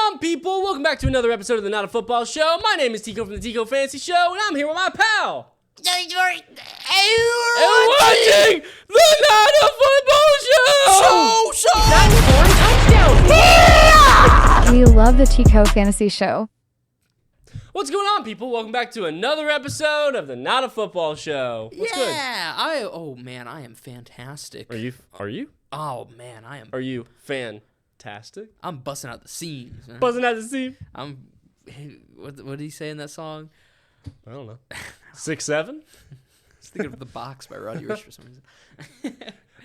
on, people? Welcome back to another episode of the Not a Football Show. My name is Tico from the Tico Fantasy Show, and I'm here with my pal. And watching the Not a Football Show. Touchdown. We love the Tico Fantasy Show. What's going on, people? Welcome back to another episode of the Not a Football Show. What's good? Oh man, I am fantastic. Are you? Oh man, I am. Are you fantastic? I'm busting out the seams. Man. Buzzing out the seam. What did he say in that song? I don't know. 6'7"? I was thinking of The Box by Roddy Ricch for some reason.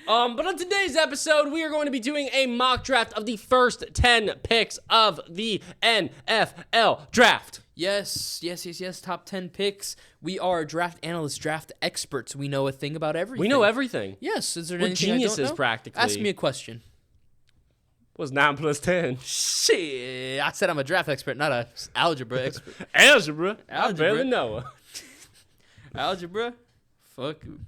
But on today's episode, we are going to be doing a mock draft of the first 10 picks of the NFL draft. Yes. Top 10 picks. We are draft analysts, draft experts. We know a thing about everything. We know everything. Yes. Is there We're anything I don't geniuses, know? practically. Ask me a question. What's 9 plus 10? Shit. I said I'm a draft expert, not a algebra expert. Algebra? I barely know her. Algebra? Fuck you.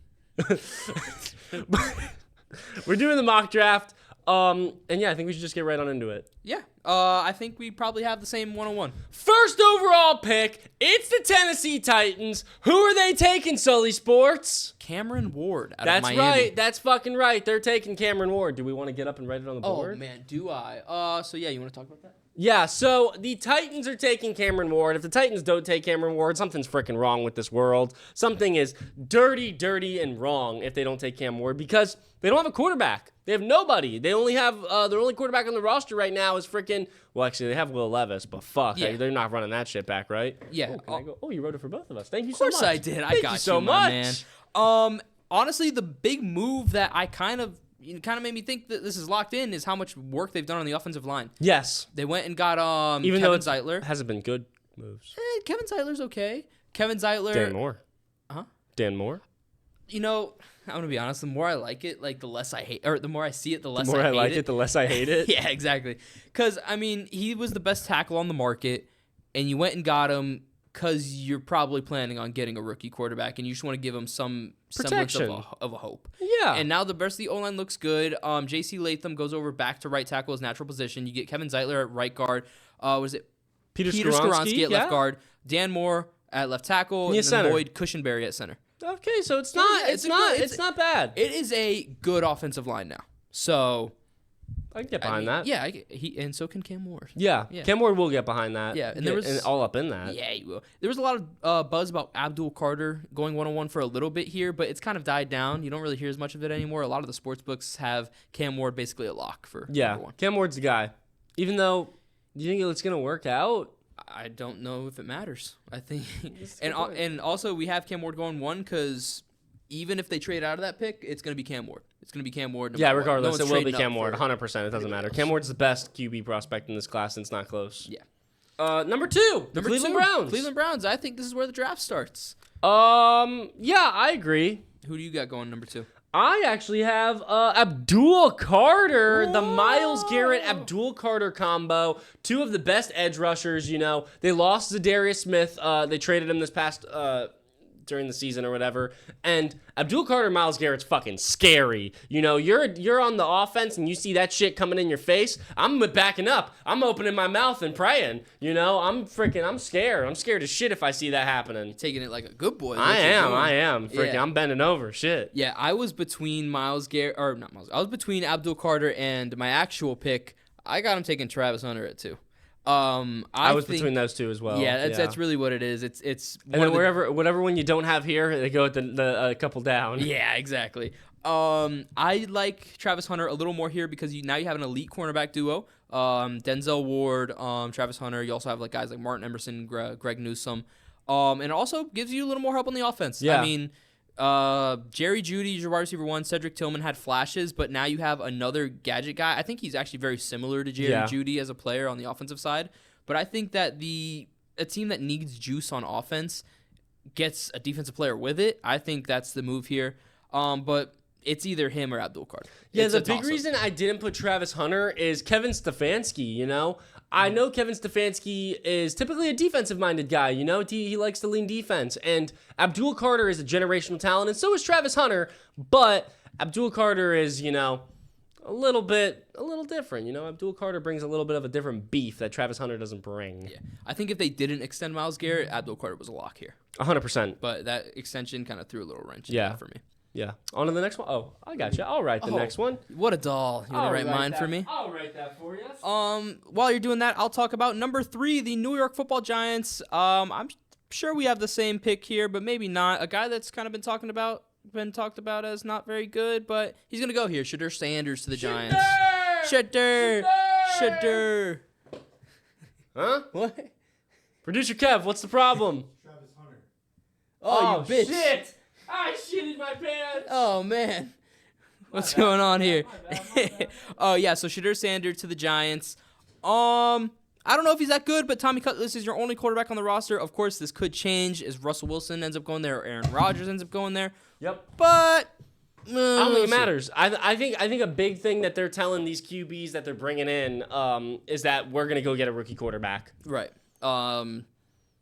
We're doing the mock draft. And yeah, I think we should just get right on into it. Yeah. I think we probably have the same 101. First overall pick, it's the Tennessee Titans. Who are they taking, Sully Sports? Cameron Ward out That's of Miami. right. That's fucking right. They're taking Cameron Ward. Do we want to get up and write it on the board? Oh, man, do I? So, yeah, you want to talk about that? Yeah, so the Titans are taking Cameron Ward. If the Titans don't take Cameron Ward, something's freaking wrong with this world. Something is dirty, and wrong if they don't take Cam Ward because they don't have a quarterback. They have nobody. They only have their only quarterback on the roster right now is freaking. Well, actually, they have Will Levis, but fuck, Yeah. they're not running that shit back, right? Yeah. Oh, can I go? Oh, you wrote it for both of us. Thank you Of so much. course I did. I Thank got you so my much, man. Honestly, the big move that I kind of made me think that this is locked in is how much work they've done on the offensive line. Yes, They went and got even Kevin though Zeitler. it hasn't been good moves. Kevin Zeitler's okay. Kevin Zeitler. Dan Moore. Huh? Dan Moore. You know, I'm gonna be honest. The more I like it, like the less I hate, or the more I see it, the less The more I hate like it. it, the less I hate it. Yeah, exactly. Because, I mean, he was the best tackle on the market, and you went and got him because you're probably planning on getting a rookie quarterback, and you just want to give him some semblance Protection. of a hope. Yeah. And now the rest of the O-line looks good. J.C. Latham goes over back to right tackle, his natural position. You get Kevin Zeitler at right guard. Was it Peter Skoronski at left yeah. guard, Dan Moore at left tackle, And and center. Lloyd Cushenberry at center. Okay, so it's not. Yeah, It's not bad. It is a good offensive line now. So I can get behind that. Yeah, and so can Cam Ward. Yeah. Yeah. Cam Ward will get behind that. Yeah, and there was all up in that. Yeah, you will. There was a lot of buzz about Abdul Carter going 1-on-1 for a little bit here, but it's kind of died down. You don't really hear as much of it anymore. A lot of the sports books have Cam Ward basically a lock for number one. Cam Ward's the guy. Even though, do you think it's gonna work out? I don't know if it matters. I think, and also we have Cam Ward going 1 because even if they trade out of that pick, it's going to be Cam Ward. It's going to be Cam Ward. Yeah, No regardless, one's it will be trading Cam up Ward. for 100%. It doesn't matter. Cam Ward's the best QB prospect in this class, and it's not close. Yeah. Number 2, the Cleveland Browns. Cleveland Browns. I think this is where the draft starts. Yeah, I agree. Who do you got going number 2? I actually have Abdul Carter, the Myles Garrett Abdul Carter combo. 2 of the best edge rushers. You know, they lost Zadarius Smith. They traded him this past during the season or whatever. And Abdul Carter, Myles Garrett's fucking scary. You know, you're on the offense and you see that shit coming in your face. I'm backing up. I'm opening my mouth and praying. You know, I'm scared. I'm scared as shit if I see that happening. Taking it like a good boy. I am. Yeah. I'm bending over. Shit. Yeah, I was between Myles Garrett, or not Myles. I was between Abdul Carter and my actual pick. I got him taking Travis Hunter at 2. I was between those 2 as well. Yeah, that's really what it is. It's and then whatever one you don't have here, they go at the couple down. Yeah, exactly. I like Travis Hunter a little more here because now you have an elite cornerback duo. Denzel Ward, Travis Hunter. You also have like guys like Martin Emerson, Greg Newsome. And it also gives you a little more help on the offense. Yeah. I mean, Jerry Jeudy, your wide receiver 1, Cedric Tillman had flashes, but now you have another gadget guy. I think he's actually very similar to Jerry Jeudy as a player on the offensive side. But I think that a team that needs juice on offense gets a defensive player with it. I think that's the move here. But it's either him or Abdul Carter. Yeah, It's the a big toss-up. reason I didn't put Travis Hunter is Kevin Stefanski, you know? I know Kevin Stefanski is typically a defensive-minded guy, you know? He likes to lean defense. And Abdul Carter is a generational talent, and so is Travis Hunter. But Abdul Carter is, you know, a little different. You know, Abdul Carter brings a little bit of a different beef that Travis Hunter doesn't bring. Yeah, I think if they didn't extend Myles Garrett, Abdul Carter was a lock here. 100%. But that extension kind of threw a little wrench in that for me. Yeah. On to the next one. Oh, I got you. I'll write the next one. What a doll. You want to write mine for me? I'll write that for you. While you're doing that, I'll talk about number 3, the New York Football Giants. I'm sure we have the same pick here, but maybe not. A guy that's kind of been talked about as not very good, but he's going to go here. Shedeur Sanders to the Giants. Shedeur! Huh? What? Producer Kev, what's the problem? Travis Hunter. Oh, you bitch. Shit! I shitted my pants! Oh, man. What's going on here? My bad. Oh, yeah, so Shedeur Sanders to the Giants. I don't know if he's that good, but Tommy Cutlass is your only quarterback on the roster. Of course, this could change as Russell Wilson ends up going there or Aaron Rodgers ends up going there. Yep. But I don't think it matters. I think a big thing that they're telling these QBs that they're bringing in is that we're going to go get a rookie quarterback. Right.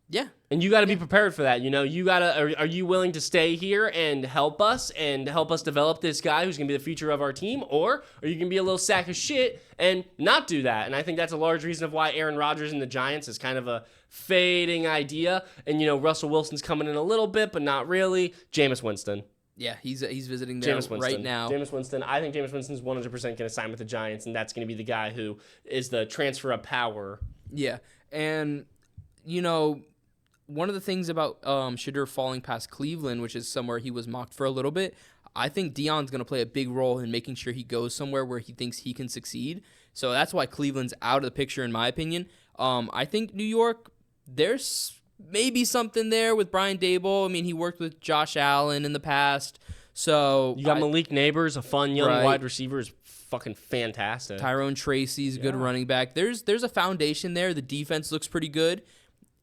Yeah. And you got to be prepared for that. You know, you got to, are you willing to stay here and help us develop this guy who's going to be the future of our team? Or are you going to be a little sack of shit and not do that? And I think that's a large reason of why Aaron Rodgers and the Giants is kind of a fading idea. And, you know, Russell Wilson's coming in a little bit, but not really. Jameis Winston. Yeah, he's visiting there right now. Jameis Winston. I think Jameis Winston's 100% going to sign with the Giants, and that's going to be the guy who is the transfer of power. Yeah. And, you know, one of the things about Shedeur falling past Cleveland, which is somewhere he was mocked for a little bit, I think Deion's going to play a big role in making sure he goes somewhere where he thinks he can succeed. So that's why Cleveland's out of the picture, in my opinion. I think New York, there's maybe something there with Brian Daboll. I mean, he worked with Josh Allen in the past. So you got Malik Neighbors, a fun young wide receiver, is fucking fantastic. Tyrone Tracy's a good running back. There's a foundation there. The defense looks pretty good.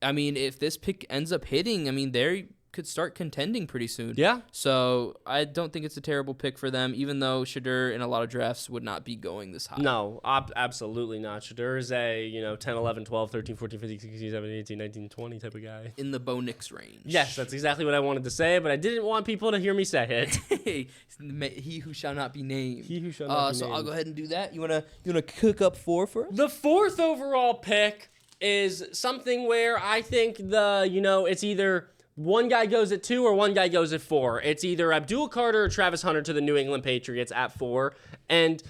I mean, if this pick ends up hitting, I mean, they could start contending pretty soon. Yeah. So I don't think it's a terrible pick for them, even though Shedeur in a lot of drafts would not be going this high. No, absolutely not. Shedeur is a, 10, 11, 12, 13, 14, 15, 16, 17, 18, 19, 20 type of guy. In the Bo Nix range. Yes, that's exactly what I wanted to say, but I didn't want people to hear me say it. He who shall not be named. He who shall not be so named. I'll go ahead and do that. You wanna cook up 4 for us? The 4th overall pick is something where I think it's either one guy goes at 2 or one guy goes at 4. It's either Abdul Carter or Travis Hunter to the New England Patriots at 4. And,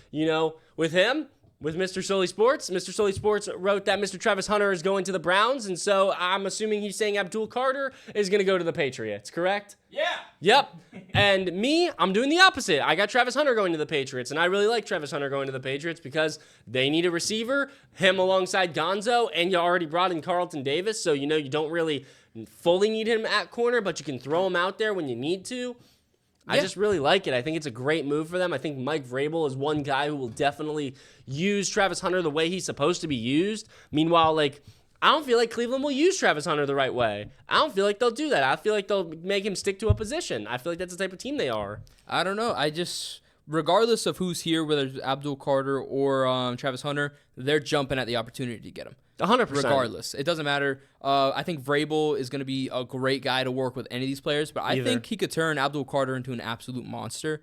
with him, with Mr. Sully Sports wrote that Mr. Travis Hunter is going to the Browns. And so I'm assuming he's saying Abdul Carter is going to go to the Patriots, correct? Yeah. Yep. And me, I'm doing the opposite. I got Travis Hunter going to the Patriots, and I really like Travis Hunter going to the Patriots because they need a receiver, him alongside Gonzo, and you already brought in Carlton Davis, so you don't really fully need him at corner, but you can throw him out there when you need to. I just really like it. I think it's a great move for them. I think Mike Vrabel is one guy who will definitely use Travis Hunter the way he's supposed to be used. Meanwhile, I don't feel like Cleveland will use Travis Hunter the right way. I don't feel like they'll do that. I feel like they'll make him stick to a position. I feel like that's the type of team they are. I don't know. Regardless of who's here, whether it's Abdul Carter or Travis Hunter, they're jumping at the opportunity to get him. 100%. Regardless. It doesn't matter. I think Vrabel is going to be a great guy to work with any of these players, but I think he could turn Abdul Carter into an absolute monster.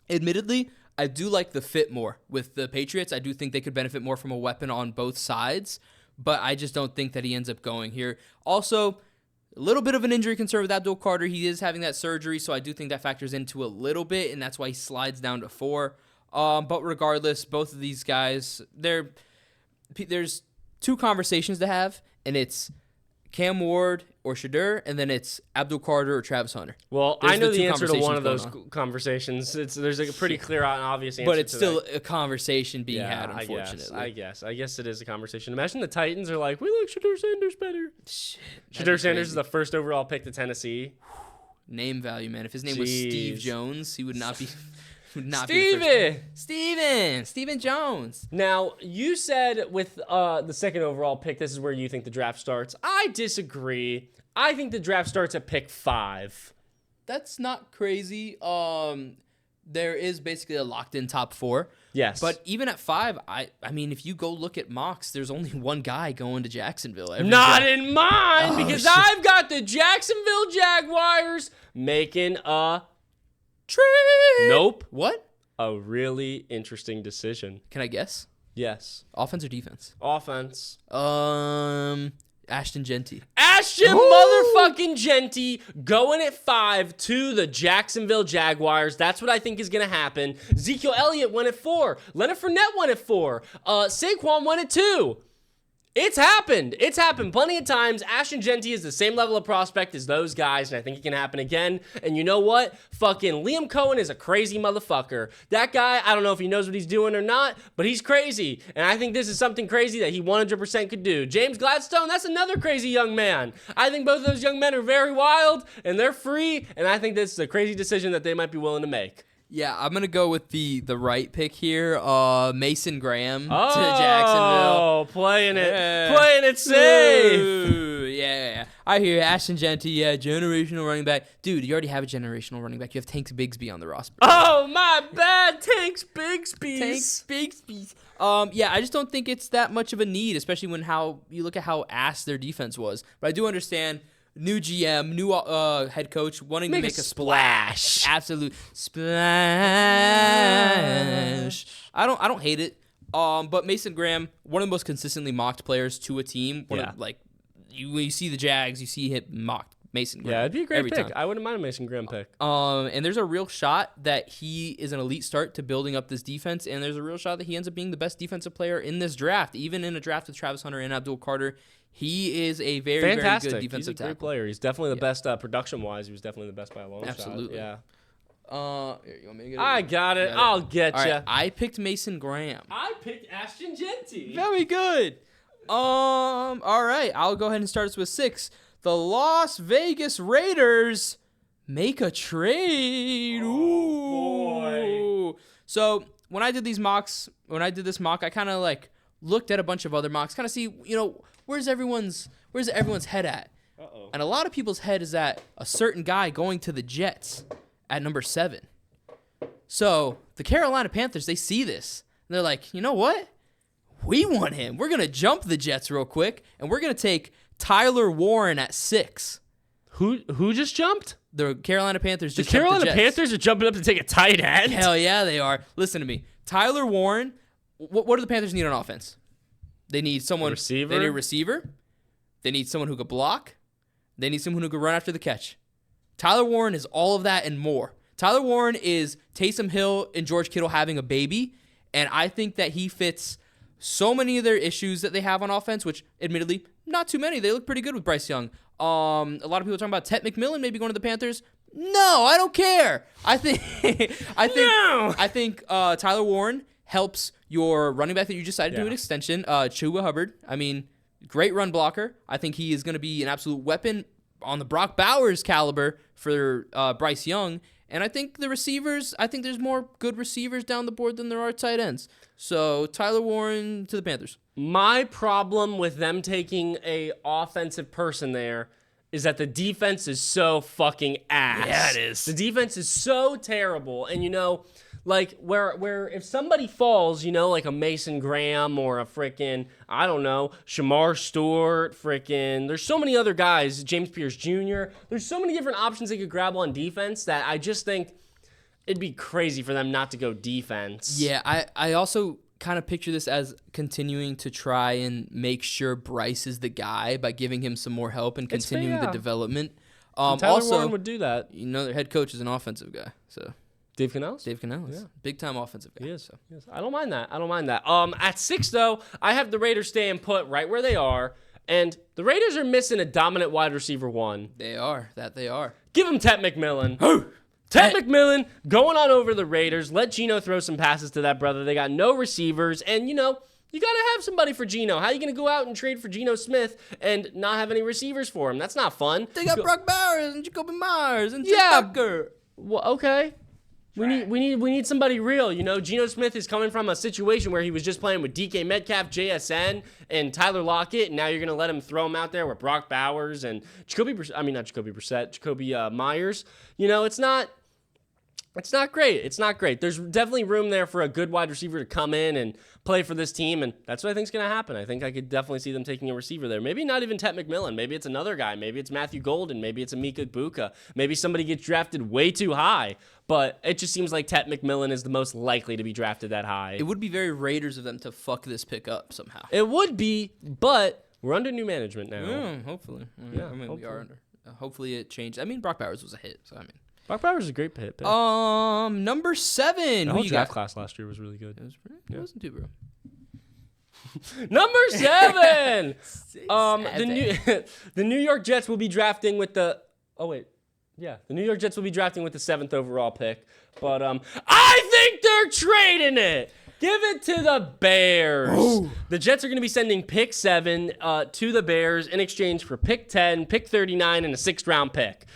Admittedly, I do like the fit more with the Patriots. I do think they could benefit more from a weapon on both sides, but I just don't think that he ends up going here. Also, a little bit of an injury concern with Abdul Carter. He is having that surgery, so I do think that factors into a little bit, and that's why he slides down to 4. But regardless, both of these guys, there's 2 conversations to have, and it's Cam Ward or Shedeur, and then it's Abdul Carter or Travis Hunter. Well, I know the answer to one of those conversations. There's a pretty clear and obvious answer. But it's still a conversation being had, unfortunately. I guess it is a conversation. Imagine the Titans are like, we like Shedeur Sanders better. Shit, Shedeur Sanders is the first overall pick to Tennessee. Name value, man. If his name was Steve Jones, he would not be... Steven Jones. Now, you said with the second overall pick, this is where you think the draft starts. I disagree. I think the draft starts at pick 5. That's not crazy. There is basically a locked-in top 4. Yes. But even at 5, I mean, if you go look at mocks, there's only one guy going to Jacksonville. Not in mine, because I've got the Jacksonville Jaguars making a trade. Nope. What? a really interesting decision. Can I guess? Yes. Offense or defense? Offense. Ashton Genty. Ashton motherfucking Genty going at 5 to the Jacksonville Jaguars. That's what I think is going to happen. Ezekiel Elliott went at 4. Leonard Fournette went at 4. Saquon went at 2. It's happened. It's happened plenty of times. Ashton Genty is the same level of prospect as those guys, and I think it can happen again. And you know what? Fucking Liam Cohen is a crazy motherfucker. That guy, I don't know if he knows what he's doing or not, but he's crazy. And I think this is something crazy that he 100% could do. James Gladstone, that's another crazy young man. I think both of those young men are very wild, and they're free, and I think this is a crazy decision that they might be willing to make. Yeah, I'm gonna go with the right pick here. Mason Graham to Jacksonville. Oh, playing it safe. Ooh, yeah. I hear Ashton Genty. Yeah, generational running back. Dude, you already have a generational running back. You have Tanks Bigsby on the roster. Oh my bad, Tanks Bigsby. Yeah, I just don't think it's that much of a need, especially when how you look at how ass their defense was. But I do understand. New GM, new head coach, wanting to make a splash. Absolute splash. I don't hate it. But Mason Graham, one of the most consistently mocked players to a team. When you see the Jags, you see him mocked. Mason Graham. Yeah, it'd be a great pick. Time. I wouldn't mind a Mason Graham pick. And there's a real shot that he is an elite start to building up this defense, and there's a real shot that he ends up being the best defensive player in this draft, even in a draft with Travis Hunter and Abdul Carter. He is a very, fantastic. Very good defensive tackle. He's a great player. He's definitely the best production-wise. He was definitely the best by a long Absolutely. shot. Yeah. Here, you want me to get it? I got it. I'll get you. Right, I picked Mason Graham. I picked Ashton Genty. Very good. All right. I'll go ahead and start us with 6. The Las Vegas Raiders make a trade. Boy. So when I did this mock, I kind of looked at a bunch of other mocks, kind of see, where's everyone's head at? Uh-oh. And a lot of people's head is at a certain guy going to the Jets at number 7. So the Carolina Panthers, they see this. And they're like, you know what? We want him. We're going to jump the Jets real quick, and we're going to take Tyler Warren at 6. Who just jumped? The Carolina Panthers just The Carolina jumped the Jets. Panthers are jumping up to take a tight end? Hell yeah, they are. Listen to me. Tyler Warren, what do the Panthers need on offense? They need someone. Receiver? They need a receiver. They need someone who could block. They need someone who could run after the catch. Tyler Warren is all of that and more. Tyler Warren is Taysom Hill and George Kittle having a baby, and I think that he fits so many of their issues that they have on offense, which admittedly, not too many. They look pretty good with Bryce Young. A lot of people are talking about Ted McMillan maybe going to the Panthers. No, I don't care. I think Tyler Warren helps your running back that you just decided to do an extension, Chuba Hubbard. I mean, great run blocker. I think he is going to be an absolute weapon on the Brock Bowers caliber for Bryce Young. And I think the receivers, I think there's more good receivers down the board than there are tight ends. So Tyler Warren to the Panthers. My problem with them taking a offensive person there is that the defense is so fucking ass. Yeah, it is. The defense is so terrible. And, where if somebody falls, like a Mason Graham or a freaking, I don't know, Shamar Stewart, there's so many other guys, James Pierce Jr., there's so many different options they could grab on defense that I just think it'd be crazy for them not to go defense. Yeah, I also kind of picture this as continuing to try and make sure Bryce is the guy by giving him some more help and continuing the development. Tyler Warren would do that. Their head coach is an offensive guy, so... Dave Canales? Dave Canales. Yeah. Big-time offensive guy. He is. Yes. I don't mind that. At 6, though, I have the Raiders staying put right where they are, and the Raiders are missing a dominant wide receiver 1. They are. Give him Ted McMillan. Ted McMillan going on over the Raiders. Let Geno throw some passes to that brother. They got no receivers, and, you got to have somebody for Geno. How are you going to go out and trade for Geno Smith and not have any receivers for him? That's not fun. They got Brock Bowers and Jacoby Myers and Tucker. Well, okay. We need somebody real. Geno Smith is coming from a situation where he was just playing with DK Metcalf, JSN, and Tyler Lockett, and now you're going to let him throw him out there with Brock Bowers and Jacoby Myers. It's not It's not great. It's not great. There's definitely room there for a good wide receiver to come in and play for this team, and that's what I think is going to happen. I think I could definitely see them taking a receiver there. Maybe not even Tet McMillan. Maybe it's another guy. Maybe it's Matthew Golden. Maybe it's Amika Buka. Maybe somebody gets drafted way too high, but it just seems like Tet McMillan is the most likely to be drafted that high. It would be very Raiders of them to fuck this pick up somehow. It would be, but we're under new management now. Hopefully. Yeah, I mean, hopefully. we are under. Hopefully it changed. I mean, Brock Bowers was a hit, so I mean. Brock Bowers is a great pick. Number 7. The Who whole you draft got? class last year was really good. It wasn't too, bro. Number 7. Seven. The New York Jets will be drafting with the. Oh wait, yeah, the New York Jets will be drafting with the 7th overall pick. But I think they're trading it. Give it to the Bears. Ooh. The Jets are going to be sending pick 7 to the Bears in exchange for pick 10, pick 39, and a 6th round pick.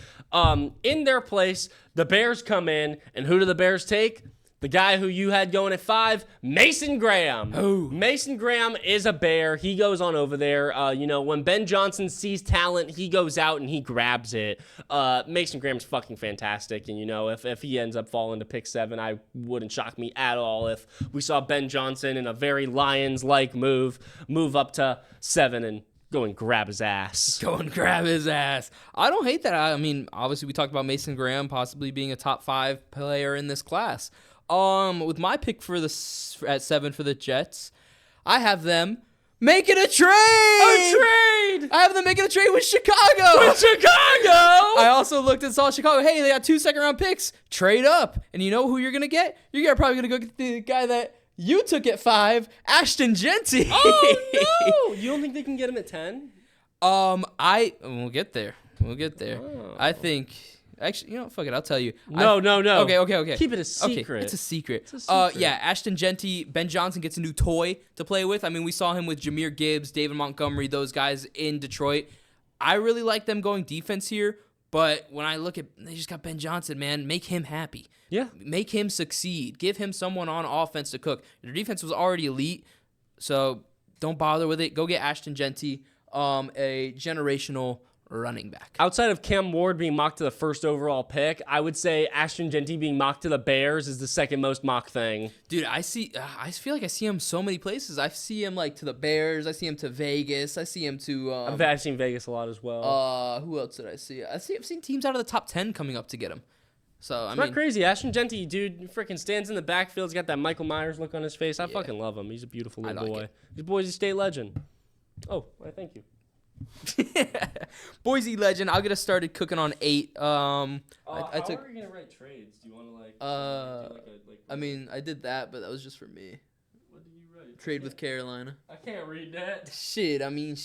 In their place, the Bears come in, and who do the Bears take? The guy who you had going at 5, Mason Graham. Ooh. Mason Graham is a Bear. He goes on over there. When Ben Johnson sees talent, he goes out and he grabs it. Mason Graham's fucking fantastic. And, if he ends up falling to pick 7, I wouldn't shock me at all if we saw Ben Johnson in a very Lions-like move up to 7 and go and grab his ass. Go and grab his ass. I don't hate that. I mean, obviously we talked about Mason Graham possibly being a top 5 player in this class. With my pick at 7 for the Jets, I have them making a trade. A trade. I have them making a trade with Chicago. With Chicago. I also looked and saw Chicago. Hey, they got 2 second-round picks. Trade up, and you know who you're gonna get? You're probably gonna go get the guy that you took at 5, Ashton Genty. Oh no! You don't think they can get him at 10? We'll get there. Oh. I think. Actually, fuck it. I'll tell you. No. Okay. Keep it a secret. Okay, it's a secret. Yeah, Ashton Genty, Ben Johnson gets a new toy to play with. I mean, we saw him with Jahmyr Gibbs, David Montgomery, those guys in Detroit. I really like them going defense here, but when I look at, they just got Ben Johnson, man. Make him happy. Yeah. Make him succeed. Give him someone on offense to cook. Their defense was already elite, so don't bother with it. Go get Ashton Genty, a generational running back. Outside of Cam Ward being mocked to the 1st overall pick, I would say Ashton Genty being mocked to the Bears is the 2nd most mocked thing. Dude, I feel like I see him so many places. I see him to the Bears. I see him to Vegas. I see him to. I've seen Vegas a lot as well. Who else did I see? I've seen teams out of the top 10 coming up to get him. So Not crazy. Ashton Genty, dude, freaking stands in the backfield. He's got that Michael Myers look on his face. I fucking love him. He's a beautiful little boy. He's Boise State legend. Oh, well, thank you. Boise legend. I'll get us started cooking on 8. How are you gonna write trades? Do you want to I mean, I did that, but that was just for me. What did you write? Trade with Carolina. I can't read that. Shit. What did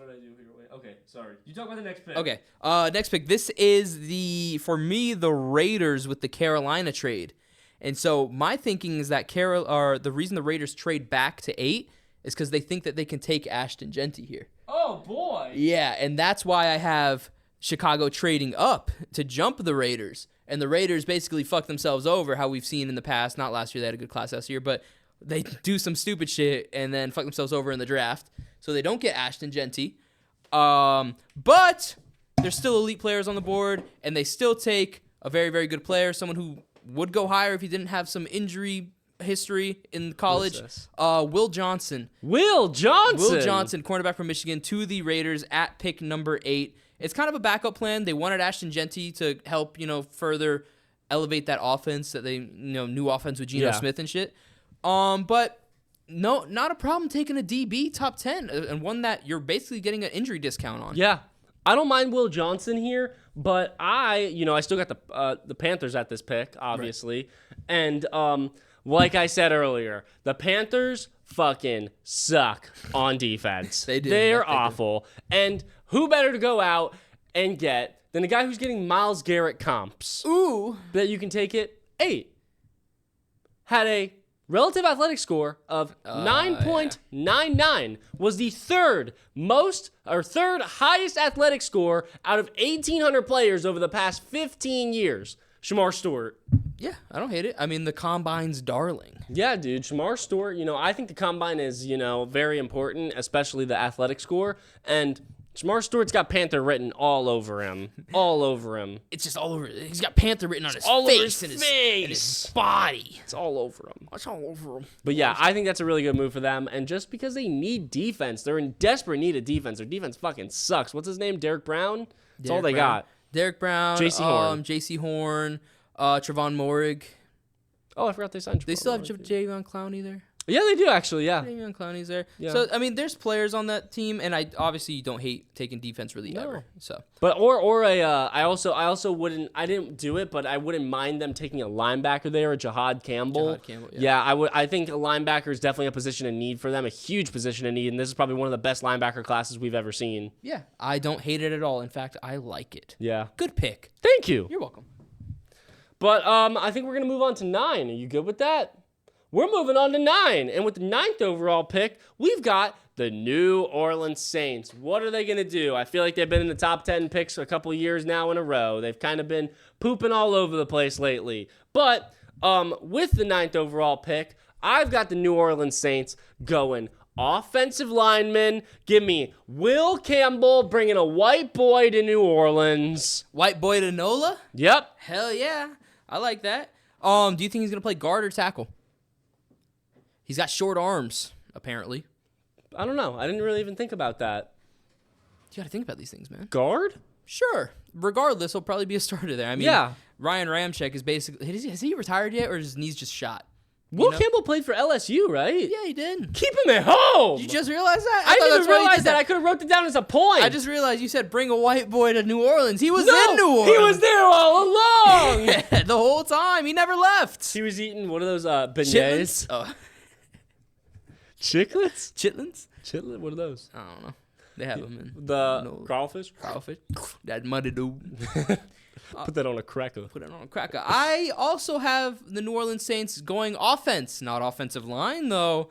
I do here? Wait. Okay, sorry. You talk about the next pick. Okay. Next pick. This is the Raiders with the Carolina trade, and so my thinking is that the reason the Raiders trade back to 8 is because they think that they can take Ashton Genty here. Oh, boy. Yeah, and that's why I have Chicago trading up to jump the Raiders. And the Raiders basically fuck themselves over, how we've seen in the past. Not last year, they had a good class last year, but they do some stupid shit and then fuck themselves over in the draft. So they don't get Ashton Genty. But there's still elite players on the board, and they still take a very, very good player, someone who would go higher if he didn't have some injury history in college. Will Johnson. Will Johnson, cornerback from Michigan, to the Raiders at pick number 8. It's kind of a backup plan. They wanted Ashton Genty to help, further elevate that offense, that they, new offense with Geno Smith and shit. But no, not a problem taking a DB top 10 and one that you're basically getting an injury discount on. Yeah. I don't mind Will Johnson here, but I still got the Panthers at this pick, obviously. Right. And like I said earlier, the Panthers fucking suck on defense. They do. They're awful. And who better to go out and get than the guy who's getting Myles Garrett comps? Ooh. That you can take it 8. Had a relative athletic score of 9.99. Was the third highest athletic score out of 1,800 players over the past 15 years. Shamar Stewart. Yeah, I don't hate it. I mean, the Combine's darling. Yeah, dude. Shamar Stewart, I think the Combine is, very important, especially the athletic score. And Jamar Stewart's got Panther written all over him. All over him. It's just all over. He's got Panther written on his all face over his and face. his body. It's all over him. It's all over him. But yeah, I think that's a really good move for them. And just because they need defense, they're in desperate need of defense. Their defense fucking sucks. What's his name? Derek Brown? That's all they got. Derek Brown. J.C. Horn. Trevon Moehrig. Oh, I forgot they signed Trevon. They still have Javion Clowney there. Yeah, they do actually. Yeah, Javion Clowney's there. Yeah. So I mean, there's players on that team, and I obviously don't hate taking defense really ever. So, but I also wouldn't. I didn't do it, but I wouldn't mind them taking a linebacker there, a Jahad Campbell. Yeah, I would. I think a linebacker is definitely a position in need for them, a huge position in need, and this is probably one of the best linebacker classes we've ever seen. Yeah, I don't hate it at all. In fact, I like it. Yeah, good pick. Thank you. You're welcome. But I think we're gonna move on to 9. Are you good with that? We're moving on to 9, and with the 9th overall pick, we've got the New Orleans Saints. What are they going to do? I feel like they've been in the top 10 picks a couple of years now in a row. They've kind of been pooping all over the place lately. But with the 9th overall pick, I've got the New Orleans Saints going offensive lineman. Give me Will Campbell bringing a white boy to New Orleans. White boy to NOLA? Yep. Hell yeah. I like that. Do you think he's going to play guard or tackle? He's got short arms, apparently. I don't know. I didn't really even think about that. You got to think about these things, man. Guard? Sure. Regardless, he'll probably be a starter there. I mean, yeah. Ryan Ramczyk is basically... Has he retired yet, or is his knees just shot? Will Campbell played for LSU, right? Yeah, he did. Keep him at home. You just realized that? I didn't even realize that. I could have wrote it down as a point. I just realized you said bring a white boy to New Orleans. He was in New Orleans. He was there all along. Yeah, the whole time. He never left. He was eating, what are those, beignets? Chiclets? Chitlins? Chitlet? What are those? I don't know. They have them in... Crawfish? Crawfish. That muddy dude. Put that on a cracker. Put it on a cracker. I also have the New Orleans Saints going offense, not offensive line though.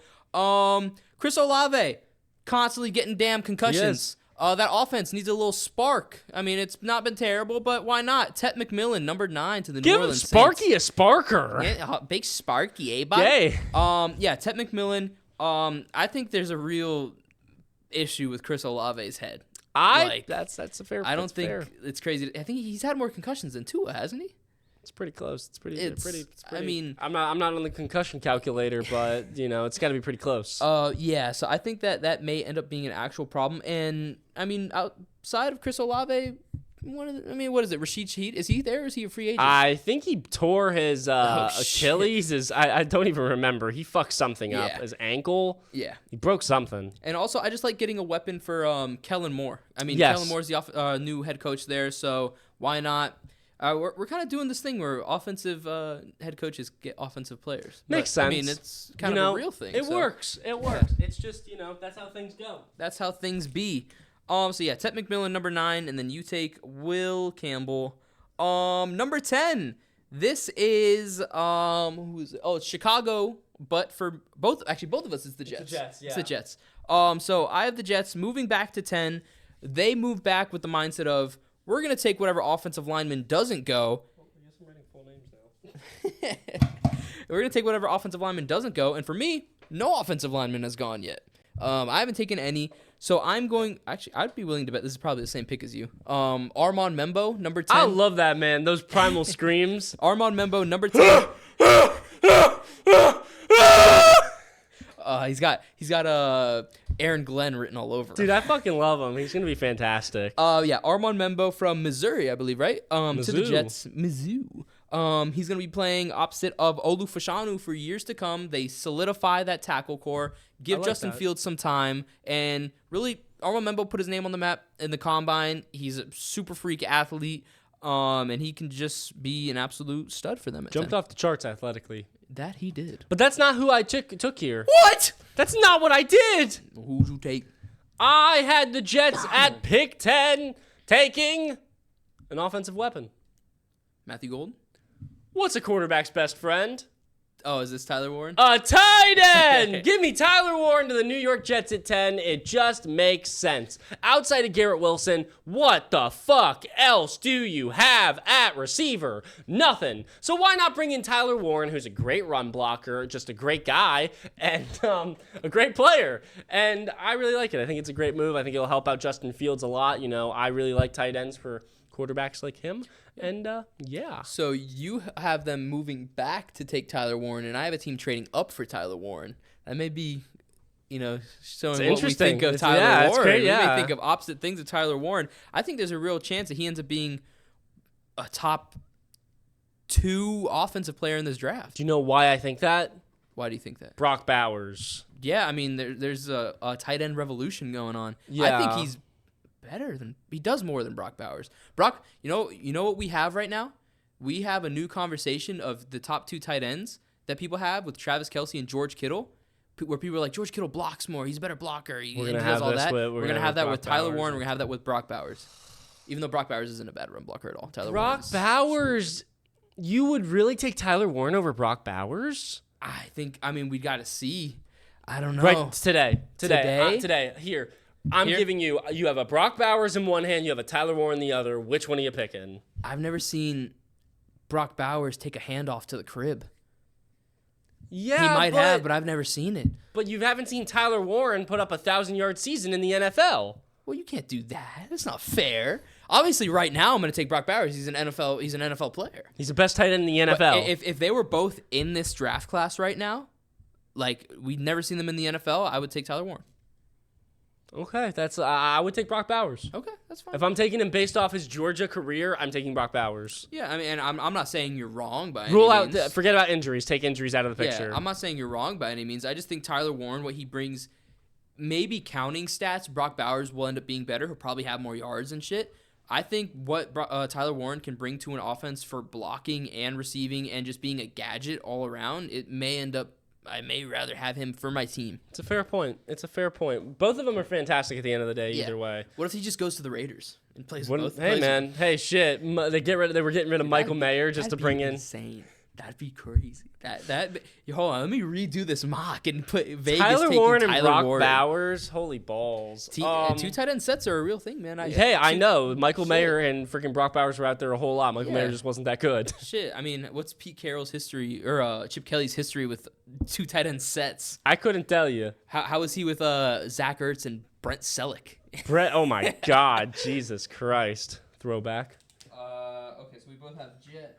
Chris Olave constantly getting damn concussions. Yes. That offense needs a little spark. I mean, it's not been terrible, but why not? Tet McMillan, number 9 to the New Orleans Saints. Give Sparky a sparker. Yeah, big Sparky, eh, bud? Yay. Yeah, Tet McMillan. I think there's a real issue with Chris Olave's head. That's a fair. I don't think it's crazy. I think he's had more concussions than Tua, hasn't he? It's pretty close. It's pretty. I mean, I'm not on the concussion calculator, but it's got to be pretty close. Yeah. So I think that may end up being an actual problem. And I mean, outside of Chris Olave, what is it? Rashid Shaheed? Is he there? Or is he a free agent? I think he tore his Achilles. I don't even remember. He fucked something up. His ankle. Yeah. He broke something. And also, I just like getting a weapon for Kellen Moore. I mean, yes. Kellen Moore's the new head coach there, so why not? We're kind of doing this thing where offensive head coaches get offensive players. Makes sense. I mean, it's kind of a real thing. It works. It works. Yeah. It's just, that's how things go. That's how things be. So yeah, Tet McMillan, number 9, and then you take Will Campbell. Number 10. This is it's Chicago, but for both of us, it's the Jets. It's the Jets, yeah. It's the Jets. So I have the Jets moving back to 10. They move back with the mindset of we're gonna take whatever offensive lineman doesn't go. I guess I'm writing full names now. We're gonna take whatever offensive lineman doesn't go, and for me, no offensive lineman has gone yet. I haven't taken any. So I'm going... Actually, I'd be willing to bet this is probably the same pick as you. Armand Membo, number 10. I love that, man. Those primal screams. Armand Membo, number 10. He's got Aaron Glenn written all over him. Dude, I fucking love him. He's going to be fantastic. Yeah, Armand Membo from Missouri, I believe, right? To the Jets. Mizzou. He's going to be playing opposite of Olu Fashanu for years to come. They solidify that tackle core, give Justin Fields some time, and really, Armand Membo put his name on the map in the combine. He's a super freak athlete, and he can just be an absolute stud for them. Jumped off the charts athletically. That he did. But that's not who I took here. What? That's not what I did. Who'd you take? I had the Jets at pick 10, taking an offensive weapon. Matthew Golden? What's a quarterback's best friend? Oh, is this Tyler Warren? A tight end! Give me Tyler Warren to the New York Jets at 10. It just makes sense. Outside of Garrett Wilson, what the fuck else do you have at receiver? Nothing. So why not bring in Tyler Warren, who's a great run blocker, just a great guy, and a great player. And I really like it. I think it's a great move. I think it'll help out Justin Fields a lot. You know, I really like tight ends for quarterbacks like him. And, yeah. So you have them moving back to take Tyler Warren, and I have a team trading up for Tyler Warren. That may be, you know, showing what we think of Tyler Warren. It's great, We may think of opposite things of Tyler Warren. I think there's a real chance that he ends up being a top 2 offensive player in this draft. Do you know why I think that? Why do you think that? Brock Bowers. Yeah, I mean, there's a tight end revolution going on. Yeah. I think he does more than Brock Bowers. Brock, you know what we have right now? We have a new conversation of the top 2 tight ends that people have with Travis Kelce and George Kittle, where people are like, George Kittle blocks more. He's a better blocker. He does all that. We're going to have that with Tyler Warren. We're going to have that with Brock Bowers. Even though Brock Bowers isn't a bad run blocker at all. Brock Bowers, you would really take Tyler Warren over Brock Bowers? I mean, we got to see. I don't know. Right, today. Here. I'm giving you have a Brock Bowers in one hand, you have a Tyler Warren in the other. Which one are you picking? I've never seen Brock Bowers take a handoff to the crib. Yeah, he might have, but I've never seen it. But you haven't seen Tyler Warren put up a 1,000-yard season in the NFL. Well, you can't do that. That's not fair. Obviously, right now I'm going to take Brock Bowers. He's an NFL player. He's the best tight end in the NFL. But if they were both in this draft class right now, like we'd never seen them in the NFL, I would take Tyler Warren. Okay, I would take Brock Bowers. Okay, that's fine. If I'm taking him based off his Georgia career, I'm taking Brock Bowers. Yeah, I mean, and I'm not saying you're wrong by any means. Forget about injuries. Take injuries out of the picture. Yeah, I'm not saying you're wrong by any means. I just think Tyler Warren, what he brings, maybe counting stats, Brock Bowers will end up being better. He'll probably have more yards and shit. I think what Tyler Warren can bring to an offense for blocking and receiving and just being a gadget all around, I may rather have him for my team. It's a fair point. Both of them are fantastic at the end of the day, either way. What if he just goes to the Raiders and plays with both? Hey, man. Hey, shit. They were getting rid of Michael Mayer just to bring in. Insane. That'd be crazy. Hold on, let me redo this mock and put Vegas Tyler taking Warren and Tyler Brock Warren. Bowers. Holy balls. 2 tight end sets are a real thing, man. I know. Michael Mayer and freaking Brock Bowers were out there a whole lot. Michael Mayer just wasn't that good. Shit. I mean, what's Pete Carroll's history or Chip Kelly's history with 2 tight end sets? I couldn't tell you. How was he with Zach Ertz and Brent Selleck? Oh my God. Jesus Christ. Throwback. Okay, so we both have Jets.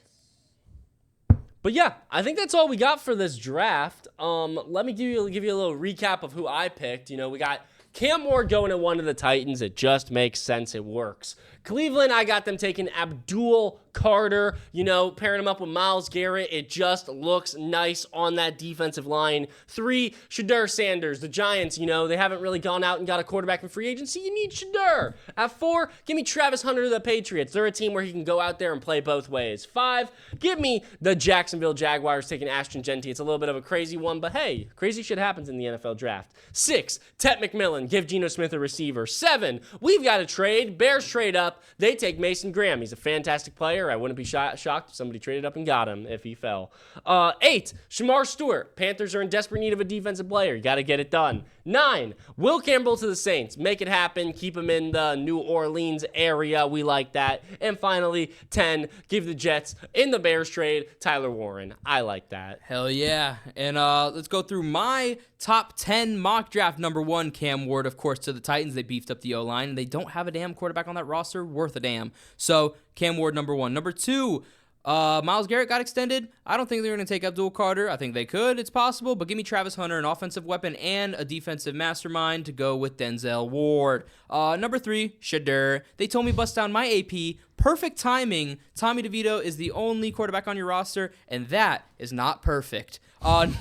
But yeah, I think that's all we got for this draft. Let me give you a little recap of who I picked. You know, we got Cam Ward going at 1 to the Titans. It just makes sense. It works. Cleveland, I got them taking Abdul Carter, pairing him up with Myles Garrett. It just looks nice on that defensive line. 3, Shedeur Sanders. The Giants, they haven't really gone out and got a quarterback in free agency. You need Shedeur. At 4, give me Travis Hunter to the Patriots. They're a team where he can go out there and play both ways. 5, give me the Jacksonville Jaguars taking Ashton Genty. It's a little bit of a crazy one, but hey, crazy shit happens in the NFL draft. 6, Tet McMillan. Give Geno Smith a receiver. 7, we've got a trade. Bears trade up. They take Mason Graham. He's a fantastic player. I wouldn't be shocked if somebody traded up and got him if he fell. 8, Shamar Stewart. Panthers are in desperate need of a defensive player. You got to get it done. 9, Will Campbell to the Saints. Make it happen. Keep him in the New Orleans area. We like that. And finally, 10, give the Jets in the Bears trade Tyler Warren. I like that. Hell yeah. And let's go through my top 10 mock draft. Number 1, Cam Ward, of course, to the Titans. They beefed up the O-line, and they don't have a damn quarterback on that roster worth a damn. So, Cam Ward, number 1. Number 2, Myles Garrett got extended. I don't think they're going to take Abdul Carter. I think they could. It's possible. But give me Travis Hunter, an offensive weapon, and a defensive mastermind to go with Denzel Ward. Number 3, Shedeur. They told me bust down my AP. Perfect timing. Tommy DeVito is the only quarterback on your roster, and that is not perfect.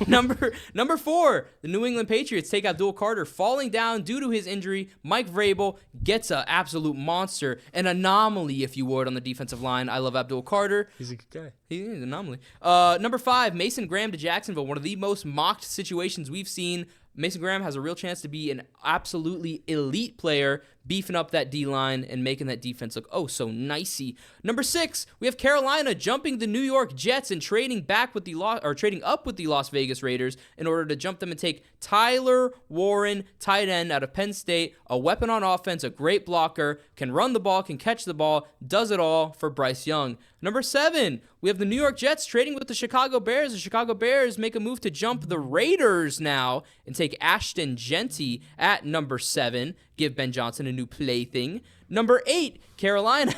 Number 4, the New England Patriots take Abdul Carter, falling down due to his injury. Mike Vrabel gets an absolute monster, an anomaly, if you would, on the defensive line. I love Abdul Carter. He's a good guy. He's an anomaly. Number 5, Mason Graham to Jacksonville, one of the most mocked situations we've seen. Mason Graham has a real chance to be an absolutely elite player, beefing up that D-line and making that defense look oh so nicey. Number 6, we have Carolina jumping the New York Jets and trading up with the Las Vegas Raiders in order to jump them and take Tyler Warren, tight end out of Penn State, a weapon on offense, a great blocker, can run the ball, can catch the ball, does it all for Bryce Young. Number 7, we have the New York Jets trading with the Chicago Bears. The Chicago Bears make a move to jump the Raiders now and take Ashton Genty at number 7. Give Ben Johnson a new plaything. Number 8, Carolina.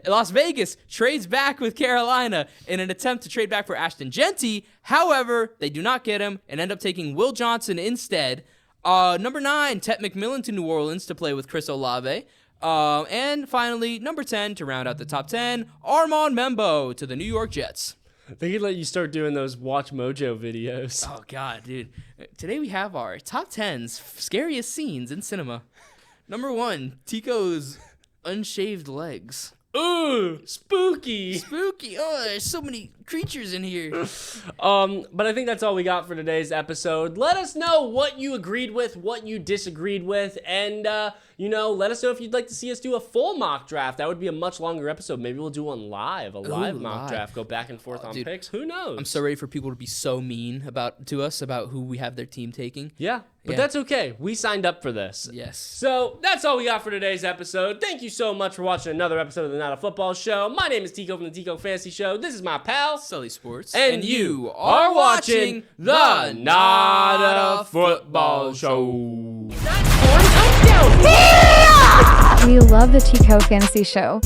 Las Vegas trades back with Carolina in an attempt to trade back for Ashton Genty. However, they do not get him and end up taking Will Johnson instead. Number 9, Tet McMillan to New Orleans to play with Chris Olave. And finally, number 10, to round out the top 10, Armand Membo to the New York Jets. They could let you start doing those Watch Mojo videos. Oh, God, dude. Today we have our top 10's scariest scenes in cinema. Number 1, Tico's unshaved legs. Ooh, spooky. Spooky. Oh, there's so many creatures in here. But I think that's all we got for today's episode. Let us know what you agreed with, what you disagreed with, and, let us know if you'd like to see us do a full mock draft. That would be a much longer episode. Maybe we'll do one live, live mock draft, go back and forth on picks. Who knows? I'm so ready for people to be so mean to us about who we have their team taking. Yeah, but that's okay. We signed up for this. Yes. So that's all we got for today's episode. Thank you so much for watching another episode of the Not a Football Show. My name is Tico from the Tico Fantasy Show. This is my pal, Sully Sports. And you are watching the Not a Football Show. We love the Tico Fantasy Show.